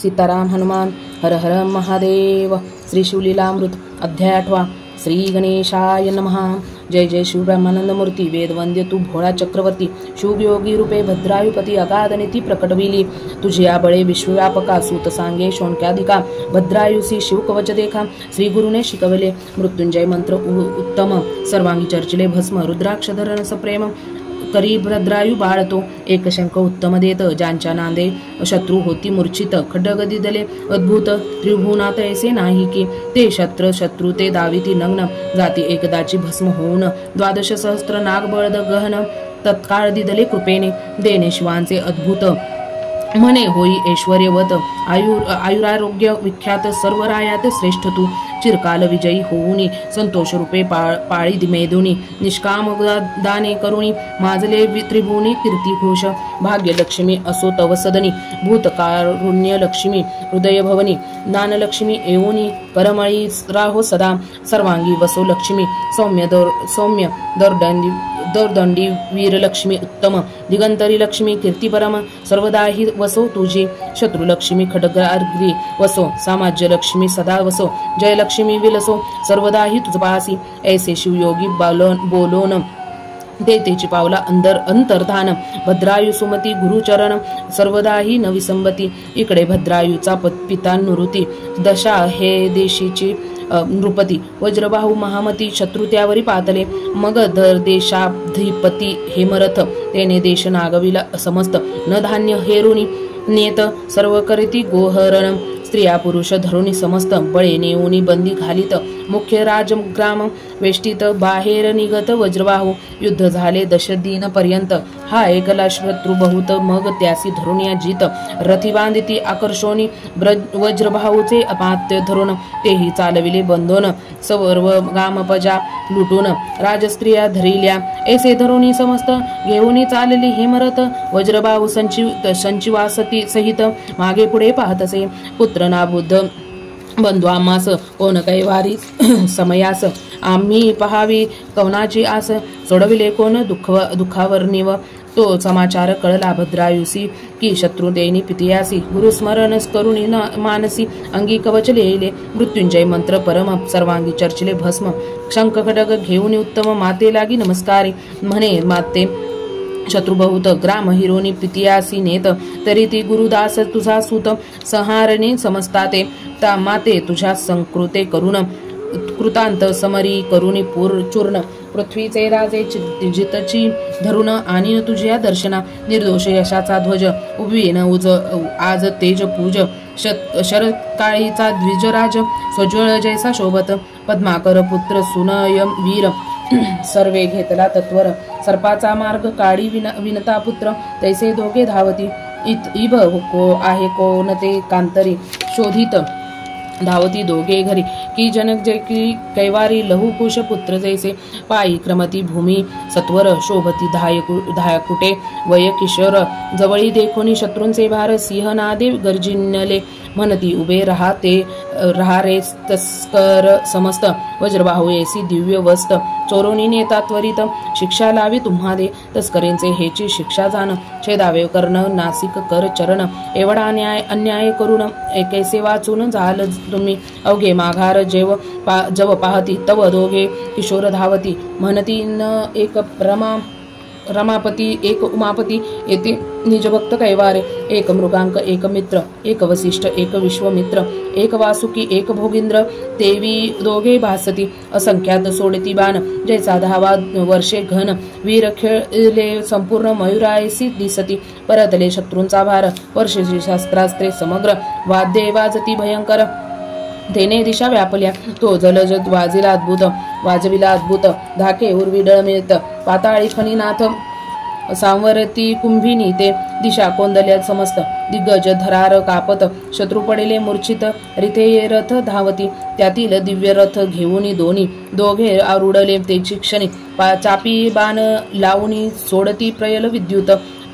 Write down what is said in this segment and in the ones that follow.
सीताराम हनुमान हर हर महादेव। श्री शिवलीलामृत अध्याय 8। श्री गणेशाय नमः। जय जय शिव ब्रह्मानंद मूर्ती वेदवंद्य तू भोळा चक्रवर्ती शुभयोगी रूपे भद्रायुपती अगाध नीती प्रकटविली तुझ्या बळे विश्वव्यापका सूत सांगे शोणक्याधिका भद्रायुसी शिवकवच देखा श्री गुरुने शिकवले मृत्युंजय मंत्र उत्तम सर्वांगी चर्चिले भस्म रुद्राक्ष धरण सप्रेम करी भद्रायु बाळतो एक शंख उत्तम देत ज्यांच्या नांदे शत्रू होती मूर्छित खड्ग दिदले अद्भुत त्रिभुवनात ऐसे नाही की ते शत्रू ते दाविती नग्न जाती एकदाची भस्म होऊन 12 सहस्त्र नाग बळद गहन तत्काळ दिदले कृपेने देणे शिवांचे अद्भुत म्हणे होई ऐश्वर्यवत आयुरारोग्य विख्यात सर्व रायात श्रेष्ठ तू चिरकाल विजयी होऊनी संतोष रूपे पाळी मेदुनी निष्काम दाने करुणी माजले त्रिभुवनी कीर्ती घोष भाग्य लक्ष्मी असो तव सदनी भूतकारुण्य लक्ष्मी हृदय भवनी ज्ञानलक्ष्मी येऊनी करमळी राहो सदा सर्वांगी वसो लक्ष्मी सौम्य दरदंडी वीरलक्ष्मी उत्तम दिगंतरी लक्ष्मी कीर्तिपरम सर्वदाही वसो तुझी शत्रुलक्ष्मी खड्गाग्री वसो सामाज्य लक्ष्मी सदा वसो जयलक्ष्मी विलसो सर्वदाही तुझपासी ऐसे शिवयोगी बोलोन देतेची पावला अंतर्धान भद्रायु सुमती गुरुचरण सर्वदाही नविसंबती इकडे भद्रायुचा पिता निवृत्ती दशा हे देशीची नृपती वज्रबाहू महामती शत्रु त्यावरी पातले मग देशाधिपती हेमरथ तेने देश नागविला समस्त न धान्य हेरुनी नेत सर्व करीती गोहरण स्त्रिया पुरुष धरुणी समस्त बळे नेऊनी बंदी घालित मुख्य राजग्राम वेष्टित बाहेर निगत वज्रबाहू युद्ध झाले 10 दिन पर्यंत हा एकला शत्रू बहुत मग त्यासी धरुनिया जीत रथी बांधिती आकर्षोनी वज्रबाहूचे अपात्य धरून तेही चालविले बंधोन सर्व गामपजा लुटून राजस्त्रिया धरिल्या ऐसे धरुणी समस्त घेऊनी चालली हेमरथ वज्रबाहू संचिवासती सहित मागे पुढे पाहतसे पुत्र नाबुद्ध बंधू आम्हास कोण कैवारी समयास आम्ही पहावी कवनाची आस सोडविले कोण दुःखावर निव तो समाचार कळला भद्रायुसी की शत्रु देनी पितियासी गुरुस्मरण करुणी मानसी अंगी कवच लिहिले मृत्युंजय मंत्र परम सर्वांगी चर्चिले भस्म शंख खडग घेऊन उत्तम माते लागी नमस्कारी म्हणे माते शत्रु बहुत ग्राम हिरोनी पितियासी नेत तरी ती गुरुदास तुझा सूत संहारणे समजताते ता माते तुझ्या संकृते करुण कृतांत समरी करुणी चूर्ण पृथ्वीचे राजे जितची धरुण आणि तुझ्या दर्शना निर्दोष यशाचा ध्वज उभवीन आज तेज पूज शरत्काळीचा द्विजराज स्वज्वळ जैसा शोभत पद्माकर पुत्र सुनय वीर सर्वे घेतला तत्वर सर्पाचा मार्ग काळी विनता पुत्र तैसे दोघे धावती इब को आहे कोण ते कांतरी शोधित धावती दोघे घरी की जनक जय की कैवारी लहुकुश पुत्र जैसे पायी क्रमती भूमी सत्वर शोभती धायकुटे वय किशोर जवळी देखोनी शत्रूंचे भार सिंहनादे गर्जिनले म्हणती उभे रहा रे तस्कर समस्त वज्रबाहू ऐसी दिव्य वस्त चोरोनी नेता त्वरित शिक्षा लावी तुम्हा दे तस्करींचे हेची शिक्षा जाण छेदावे कर्ण नासिक कर चरण एवढा अन्याय करून कैसे वाचून झाल तुम्ही अवघे माघार जव पाहती तव दोघे किशोर धावती म्हणती न एक रमापती एक उमापती येथे निजभक्त कैवारे एक मृगांक एक मित्र एक वसिष्ठ एक विश्वमित्र एक वासुकी एक भोगिंद्र देवी दोघे भासती असंख्यात सोडती बाण जैसा 10 वर्षे घन वीर खेळले संपूर्ण मयुरायसी दिसती परतले शत्रूंचा भार वर्षेची शस्त्रास्त्रे समग्र वाद्ये वाजती भयंकर तेने दिशा व्यापल्या तो जलजत वाजविला अद्भुत धाके उर्वी डळमिळत पाताळी फणीनाथ सांवरती कुंभिनी ते दिशा कोंदल्या समस्त दिग्गज धरार कापत शत्रु पडेले मूर्छित रिथे रथ धावती त्यातील दिव्य रथ घेऊनी दोघे आरुडले तेची क्षणी चापी बाण लावूनी सोडती प्रयल विद्युत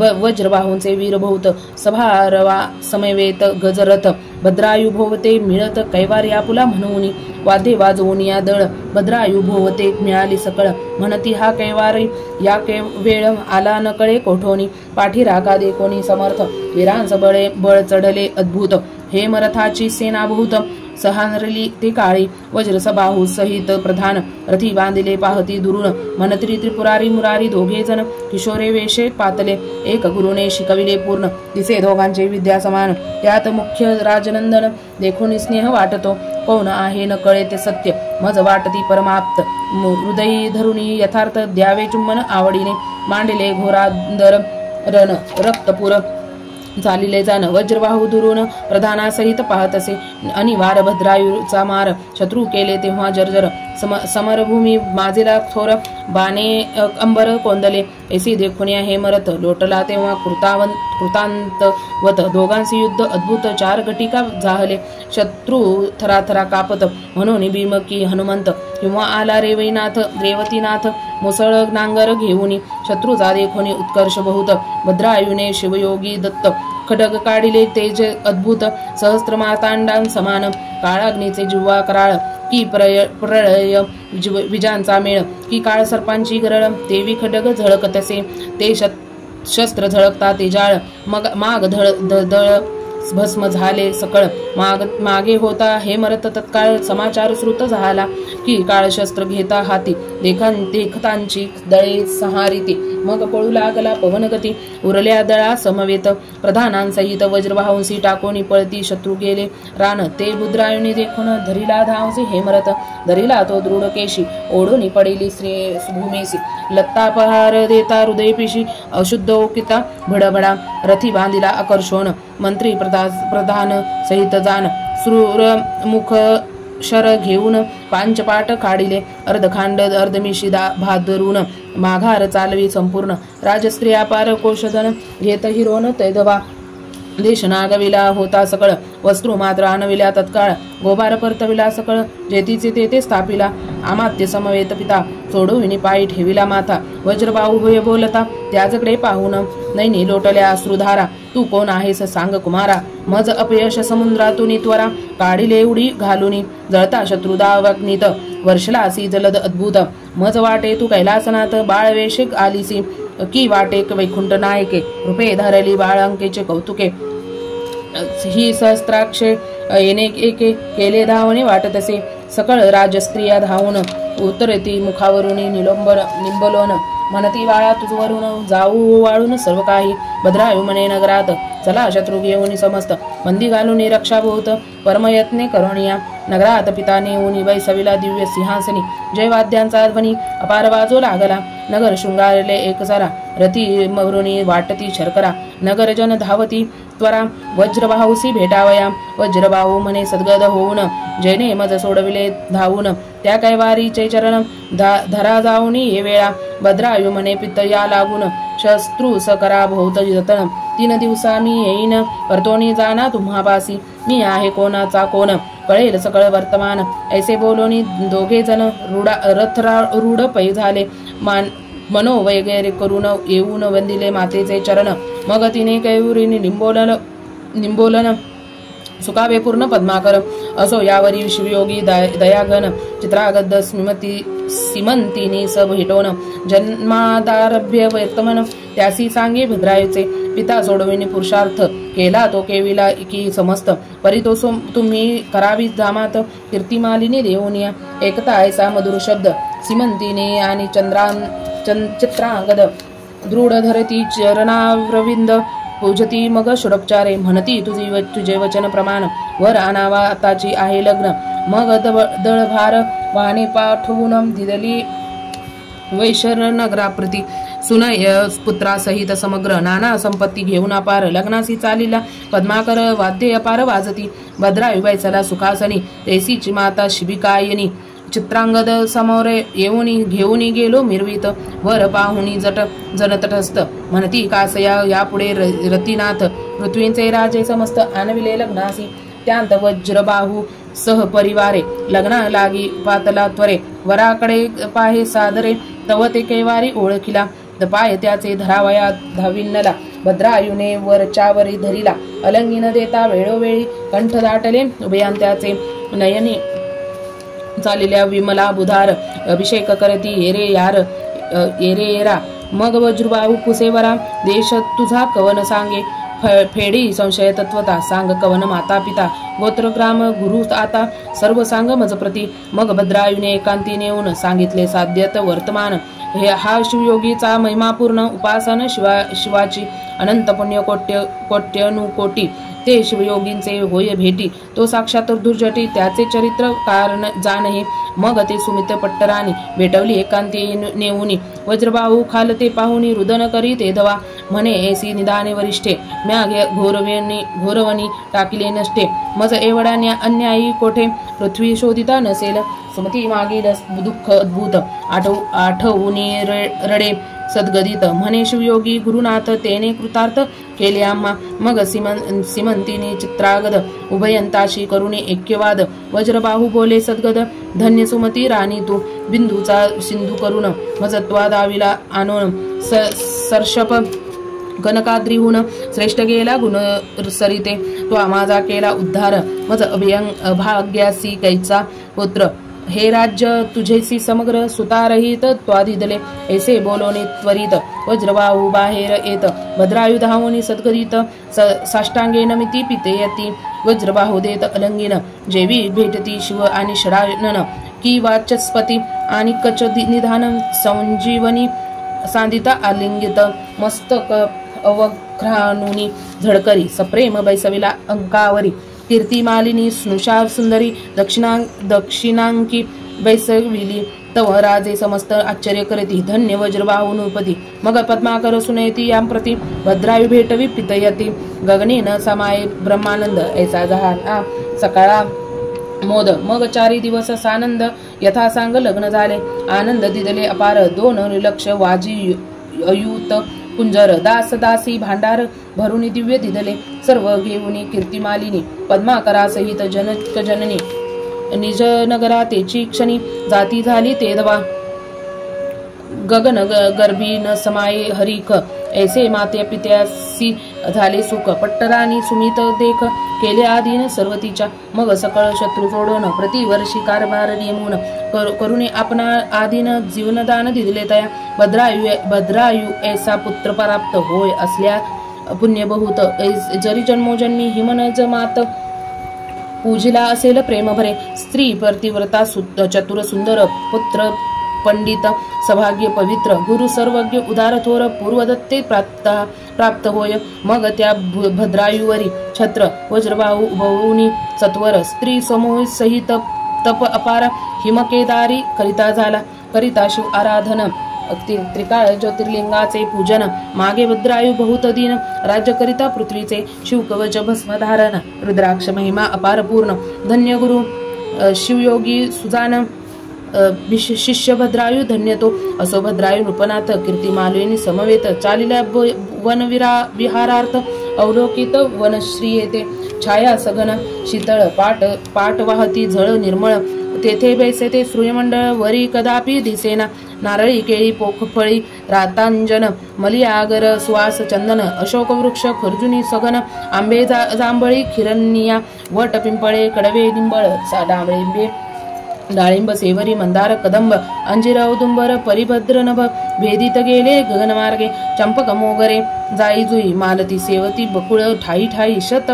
वज्रबाहूंचे वीरभूत सभारवा समवेत गजरथ भद्रायु भोवते मिळत कैवारी आपुला म्हणून वाद्ये वाजवून या दळ भद्रायु भोवते मिळाली सकळ म्हणती हा कैवारी या वेळ आला नकळे कोठोनी पाठी रागा देखोनी समर्थ वीरांस बळ चढले अद्भुत हेमरथाची सेनाभूत सहानरली ते काळी वज्रसबाहू सहित प्रधान रथी बांधिले पाहती दुरून मनत्री त्रिपुरारी मुरारी दोघे जण किशोरे वेशे पातले एक गुरुने शिकविले पूर्ण दिसे दोघांचे विद्या समान त्यात मुख्य राजनंदन देखून स्नेह वाटतो कोण आहे न कळे ते सत्य मज वाटती परमाप्त हृदयी धरुणी यथार्थ द्यावे चुंबन आवडीने मांडले घोरादर रण रक्तपुर चालिले जाण वज्रबाहू दुरून प्रधानासहित पाहत असे अनिवार भद्रायुचा मार शत्रू केले तेव्हा जर्जर समरभूमी माझेला थोर बाणे अंबर कोंदले ऐसी देखून हेमरथ लोटला तेव्हा कृतांतवत दोघांचे युद्ध अद्भुत 4 घटिका जाहले शत्रू थराथरा कापत म्हणून भीमकी हनुमंत किंवा आला रेवतीनाथ मुसळ नांगर घेऊन शत्रूचा देखोनी उत्कर्ष बहुत भद्रायुने शिवयोगी दत्त खडग काढिले तेज अद्भुत सहस्त्र मातांडां समान काळाग्नीचे जिव्हा कराळ की प्रळय विजांचा मेळ की काळ सर्पांची गरळ देवी खडग झळकतसे ते शस्त्र झळकता ते जाळ माग दळ भस्म झाले सकळ मागे होता हेमरथ तत्काळ समाचार श्रुत झाला की काळ शस्त्र घेता हाती देखतांची दळे सहारिती मग पळू लागला पवनगती उरल्या दळा समवेत प्रधानांसहित वज्रबाहूंसी टाकोनी पळती शत्रू गेले रान ते बुद्रायुनी देखून धरिला धावसी हेमरथ धरिला तो दृढ केशी ओढून पडिली श्री भूमीसी लत्ता पहार देता हृदयपिशी अशुद्ध ओकिता भडभडा रथी बांधिला आकर्षण मंत्री प्रधान सहित जान श्रूर मुख शर घेऊन पांचपाट काढिले अर्धखांड अर्धमिशिदा भादरून माघार चालवी संपूर्ण राजस्त्रिया पार कोशधन घेत हिरोन तैदवा देश नागविला होता सकळ वस्त्रू मात्र आणविल्या तत्काळ गोबार परतविला सकळ जेतीचे तेथे स्थापिला अमात्य समवेत पिता सोडविनी पायी ठेविला माथा वज्रबाहू होय बोलता त्याजकडे पाहून नैनी लोटल्या अश्रुधारा तू कोण आहेस सांग कुमारा मज अपयश समुद्रातून त्वरा काढिले उडी घालूनी जळता शत्रुदावग्नीत वर्षलासी जलद अद्भुत मज वाटे तू कैलासनाथ बाळवेश आलीसी की वाटे वैकुंठ नायके रूपे धरली बाळांकेचे कौतुके ही सहस्त्राक्षे येणे एके केले धावणे वाटत असे सकळ राजस्त्रिया धावून उतरती मुखावरून निंबलोन म्हणती वाळा तुझवरून जाऊ वाळून सर्व काही भद्रायु म्हणे नगरात चला शत्रू घेऊन समस्त बंदी घालून रक्षाभूत परमयत्ने करुणिया नगरात पिताने ऊनी बैसविला दिव्य सिंहासनी जयवाद्यांचा ध्वनी अपार वाजो लागला नगर शृंगारले एकसारा रती मवरुणी वाटती शर्करा नगर जन धावती त्वरा वज्रबाहूसी भेटावया वज्रबाहू म्हणे सद्गद होऊन जैने मज सोडविले धावून त्या कैवारीचे चरण धरा जाऊन ये वेळा भद्रायु म्हणे पित्त या लागून शस्त्रू सकरा भोवत जतन 3 दिवसा मी येईन परतोनी जाना तुम्हापासी मी आहे कोणाचा कोण कळेल सकळ वर्तमान ऐसे बोलोनी दोघे जण रूढ पै झाले मनो वगैरे करून येऊन वंदिले मातेचे चरण मग तिने कैवरीने निंबोलन सुकावे पूर्ण पद्माकर असो यावरी शिवयोगी दयाघन चित्रागद्द सिमंतिनी सब भेटोन जन्मादारभ्य वर्तमन त्यासी सांगे भद्रायुचे पिता सोडविनी पुरुषार्थ केला तो केविला की समस्त परितोष तुम्ही करावी धामात कीर्तिमालिनी देऊनिया एकता ऐसा मधुर शब्द सिमंतिनी आणि चित्रांगद दृढ धरती चरणारविंद पूजती मग षोडोपचारे म्हणती तुझे वचन प्रमाण वर आणावा आताची आहे लग्न मग दळभार वाहने पाठवून दिदली वैशर नगराप्रती सुनय पुत्रासहित समग्र नाना संपत्ती घेऊन अपार लग्नासी चालिला पद्माकर वाद्य अपार वाजती भद्रायुबाई चला सुखासनी तेसीची माता शिबिकायनी चित्रांगद समोरे येऊनी घेऊनी गेलो मिरवीत वर पाहुणी जनतटस्थ म्हणती कासया यापुढे रतीनाथ पृथ्वींचे राजे समस्त आणविले लग्नासी त्यांत वज्रबाहू सहपरिवारे लग्ना लागी पातला त्वरे वराकडे पाहे सादरे तव ते कैवारी ओळखिला पाय त्याचे धरावया धाविन्नला भद्रायुने वरच्यावरी धरिला अलंगिन देता वेळोवेळी कंठ दाटले उभयांत्याचे नयनी चालिल्या विमला बुधार अभिषेक करती येरे येरा मग वज्रबाहू कुसेवरा देश तुझा कवन सांगे फेडी संशय तत्वता सांग कवन माता पिता गोत्र ग्राम गुरु आता सर्व सांग मज प्रती मग भद्रायुने एकांती नेऊन सांगितले साध्यत वर्तमान हा शिवयोगीचा महिमापूर्ण उपासन शिवाची अनंत पुण्य कोट्यनुकोटी ते शिवयोगींचे होय भेटी तो साक्षात दुर्जटी त्याचे चरित्र कारण जाणहे मग ते सुमित पट्टरानी भेटवली एकांती नेऊनी वज्रबाहू खालते पाहुनी रुदन करी ते दवा म्हणे ऐसी निदाने वरिष्ठे म्या घोरवणी टाकिले नष्टे मज एवढा अन्यायी कोठे पृथ्वी शोधिता नसेल सुमती मागील दुःख अद्भुत आठवूनी रडे सद्गदित म्हणे शिवयोगी गुरुनाथ तेने कृतार्थ केले आम्हा मग सिमंतिनी चित्रागद उभयंताशी करुणे ऐक्यवाद वज्रबाहू बोले सद्गद धन्य सुमती राणी तू बिंदूचा सिंधू करुण मजत्वा दाविला आणून सर्षप कनकाद्रीहून श्रेष्ठ गेला गुण सरिते तो माझा केला उद्धार मज अभाग्यासी कैचा पुत्र हे राज्य तुझेसी समग्र सुतारहित त्वादिदले ऐसे बोलोने त्वरित वज्रबाहू बाहेर येत भद्रायुधावनी सद्गदित साष्टांगे नमिती पितेयती वज्रबाहू देत अलंगिन जेवी भेटती शिव आणि षडानन की वाचस्पती आणि कच निधान संजीवनी सांदिता आलिंगित मस्तक अवघ्रानुनी झडकरी सप्रेम बैसविला अंकावरी कीर्तिमालिनी स्नुषा सुंदरी दक्षिणांकी बैसविली तव राजे समस्त आश्चर्य करती धन्य वज्रबाहू नृपती मग पद्माकर सुनयती यां प्रती भद्रायु भेटवी पितयती गगने न समाये ब्रह्मानंद ऐसा झाला सकाळा मोद मग 4 दिवस सानंद यथा सांग लग्न झाले आनंद दिदले अपार 2 लक्ष वाजी अयुत कुंजर दास दासी भांडार भरून दिव्य दिदले सर्व घेऊनी कीर्तिमालिनी पद्माकरा सहित जनक जननी निज नगरा तेची क्षणी जाती झाली ते दवा गगन गर्भी न समाये हरिख ऐसे माते पित्यासी झाले सुख पट्टरानी सुमित देख केले आधीन सर्वतीच्या मग सकळ शत्रू सोडून प्रतिवर्षी कारभार नेमून करुणे आपणा आधीन जीवनदान दिले तया भद्रायु ऐसा पुत्र प्राप्त होय असल्या पुण्य बहुत जरी जन्मोजन्मी हिमनज मात पूजिला असेल प्रेम भरे स्त्री प्रतिव्रता चतुर सुंदर पुत्र पंडित सौभाग्य पवित्र गुरु सर्वज्ञ उदार थोर पूर्वदत्ते प्राप्त होय मग त्या भद्रायुवरी छत्र वज्रबाहू बहुनी सत्वर स्त्री समूह सहित तप अपार हिमकेदारी करिता झाला करिता शिव आराधन त्रिकाळ ज्योतिर्लिंगाचे पूजन मागे भद्रायु बहुत दिन राज्य करिता पृथ्वीचे शिवकवच भस्मधारण रुद्राक्ष महिमा अपार पूर्ण धन्य गुरु शिवयोगी सुजान शिष्य भद्रायु धन्य तो असो भद्रायु नृपनाथ कीर्तिमालिनी समवेत चालिल्या वन विहारार्थ अवलोकित वनश्री येते छाया सघन शीतळ पाट वाहती झळ निर्मळ तेथे बैसे ते सूर्यमंडळ वरी कदापि दिसेना नारळी केळी पोखफळी रातांजन मलियागर सुवास चंदन अशोक वृक्ष खर्जुनी सघन आंबे जांभळी खिरनिया वट पिंपळे कडवे निंबळ डांबळे डाळिंब सेवरी मंदार कदंब अंजीर औदुंबर परिभद्र नभ भेदित गेले गगनमार्गे चंपक मोगरे जाई जुई मालती सेवती बकुळ ठाई ठाई शत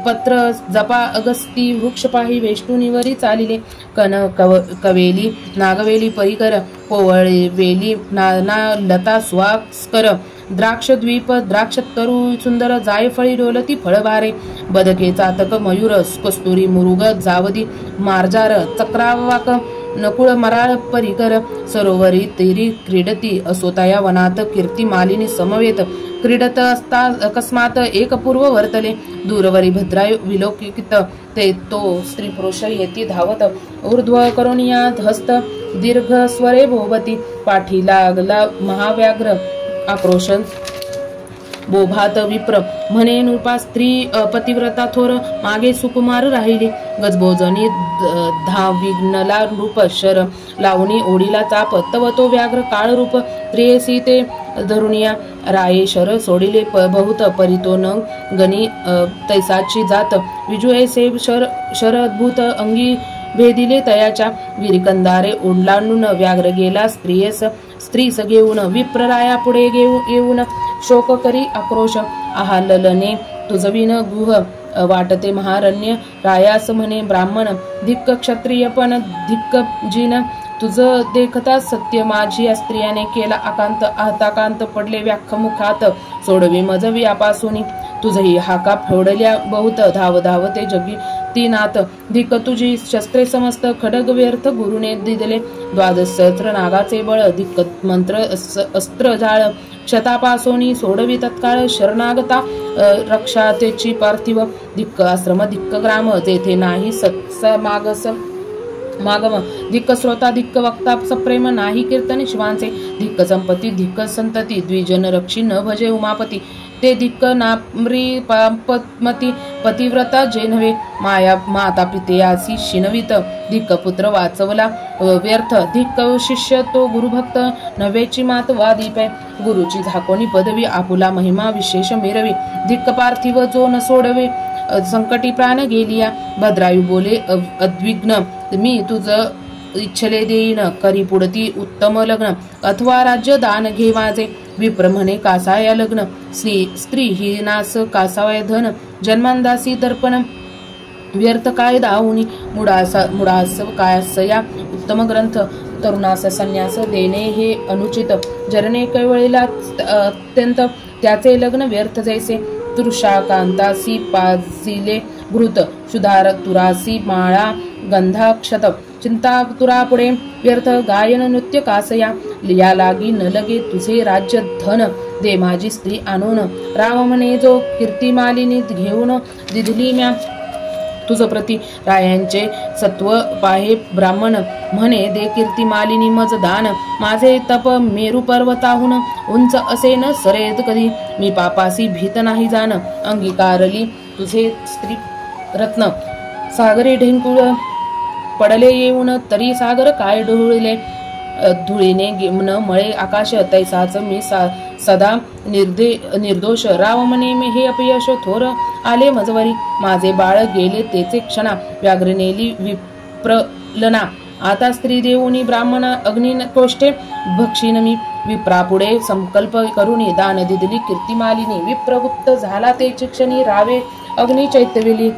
पत्र जपा अगस्ती वृक्षपाही वेष्टुनिवरी चालिले कवेली नागवेली परिकर पोवळे वेली नाना लता स्वास्कर द्राक्ष द्वीप द्राक्ष तरु सुंदर जायफळी डोलती फळभारे बदके चातक मयूर कस्तुरी मुरुग जावदी मार्जार चक्रावाक नकुळ मराळ परिकर सरोवरी तेरी क्रीडती असोताया वनात कीर्ती मालिनी समवेत क्रीडत असता अकस्मात एक पूर्व वर्तले दूरवरी भद्रायु विलोकित ते तो स्त्री पुरुष येती धावत ऊर्ध्व करुणियात हस्त दीर्घ स्वरे भोवती पाठी लागला महाव्याघ्र आक्रोशन बोभात विप्र म्हणे नृपा स्त्री पतिव्रता थोर मागे सुकुमार राहिली गजबोजनी धाविग्नला रूप शर लावणी ओढीला चाप तव तो व्याघ्र काळ रूप त्रियसी ते धरुनिया राये शर सोडिले बहुत परितो न गणी तैसाची जात विजुऐसे शर अद्भुत अंगी भेदिले तयाच्या विरिकंदारे ओढलांडून व्याघ्र गेला स्त्रीस घेऊन विप्रराया पुढे येऊन शोक करी आक्रोश आहालने तुझविन गुह वाटते महारण्य रायास म्हणे ब्राह्मण धिक्क क्षत्रियपण धिक्क जिन तुझ देखता सत्य माझी स्त्रियाने केला आकांत आताकांत पडले व्याख्मुखात सोडवी मज व्यापासून तुझही हाका फोडल्या बहुत धाव धावते जगी ती नाथ धिक्क तुझी शस्त्रे समस्त खडग व्यर्थ गुरुने दिदले द्वादश सहस्त्र नागाचे बळ धिक्क मंत्र अस्त्र जाळ क्षतापासोनी सोडवी तत्काळ शरणागता रक्षातेची पार्थिव धिक्क आश्रम धिक्क ग्राम जेथे नाही सत्समागस मागम धिक्क श्रोता धिक्क वक्ता सप्रेम नाही कीर्तन शिवांचे धिक्क संपत्ती धिक्क संतती द्विजन रक्षी न भजे उमापती ते धिक्क नामरी पद्मती पतिव्रता जे नव्हे माया माता पितेयासी शिनवित धिक्क पुत्र वाचवला व्यर्थ धिक्क शिष्य तो गुरुभक्त नव्हेची मात वादीपे गुरुची झाकोनी पदवी आपुला महिमा विशेष मेरवी धिक्क पार्थिव जो न सोडवे संकटी प्राण गेलिया भद्रायू बोले अद्विग्न मी तुझ इच्छले देईन करी पुढती उत्तम लग्न अथवा राज्य दान घे माझे विप्र म्हणे कासाया लग्न स्त्री ही नास कासावय धन जन्मांदासी दर्पण व्यर्थ काय दाहुनी मुडास कायसया उत्तम ग्रंथ तरुणास संन्यास देणे हे अनुचित जरणे कैवळीला अत्यंत त्याचे लग्न व्यर्थ जैसे तृषाकांतासी पाजिले घृत सुधार तुरासी माळा गंधाक्षत चिंता तुरा पुढे व्यर्थ गायन नृत्य कासया या लागी न लगे तुझे राज्य धन दे माझी स्त्री आणून राम म्हणे जो कीर्तिमालिनी घेऊन दिधली म्या तुझ प्रती रायांचे सत्व पाहे ब्राह्मण म्हणे दे कीर्तिमालिनी मज दान माझे तप मेरू पर्वताहून उंच असे न सरेत कधी मी पापासी भीत नाही जाण अंगीकारली तुझे स्त्री रत्न सागरे ढेंकुळ पडले येऊन तरी सागर काय ढोळले धुळीने न मळे आकाश तैसाच मी सदा निर्दोष राव म्हणे मी हे अपयश थोर आले मजवरी माझे बाळ गेले तेचे क्षणा व्याघ्र नेली विप्रलना आता स्त्री देऊनी ब्राह्मणा अग्नी कोष्ठे भक्षीन मी विप्रापुढे संकल्प करुणी दान दिदली कीर्तिमालिनी विप्रगुप्त झाला ते क्षणी रावे अग्नी चैत्यविली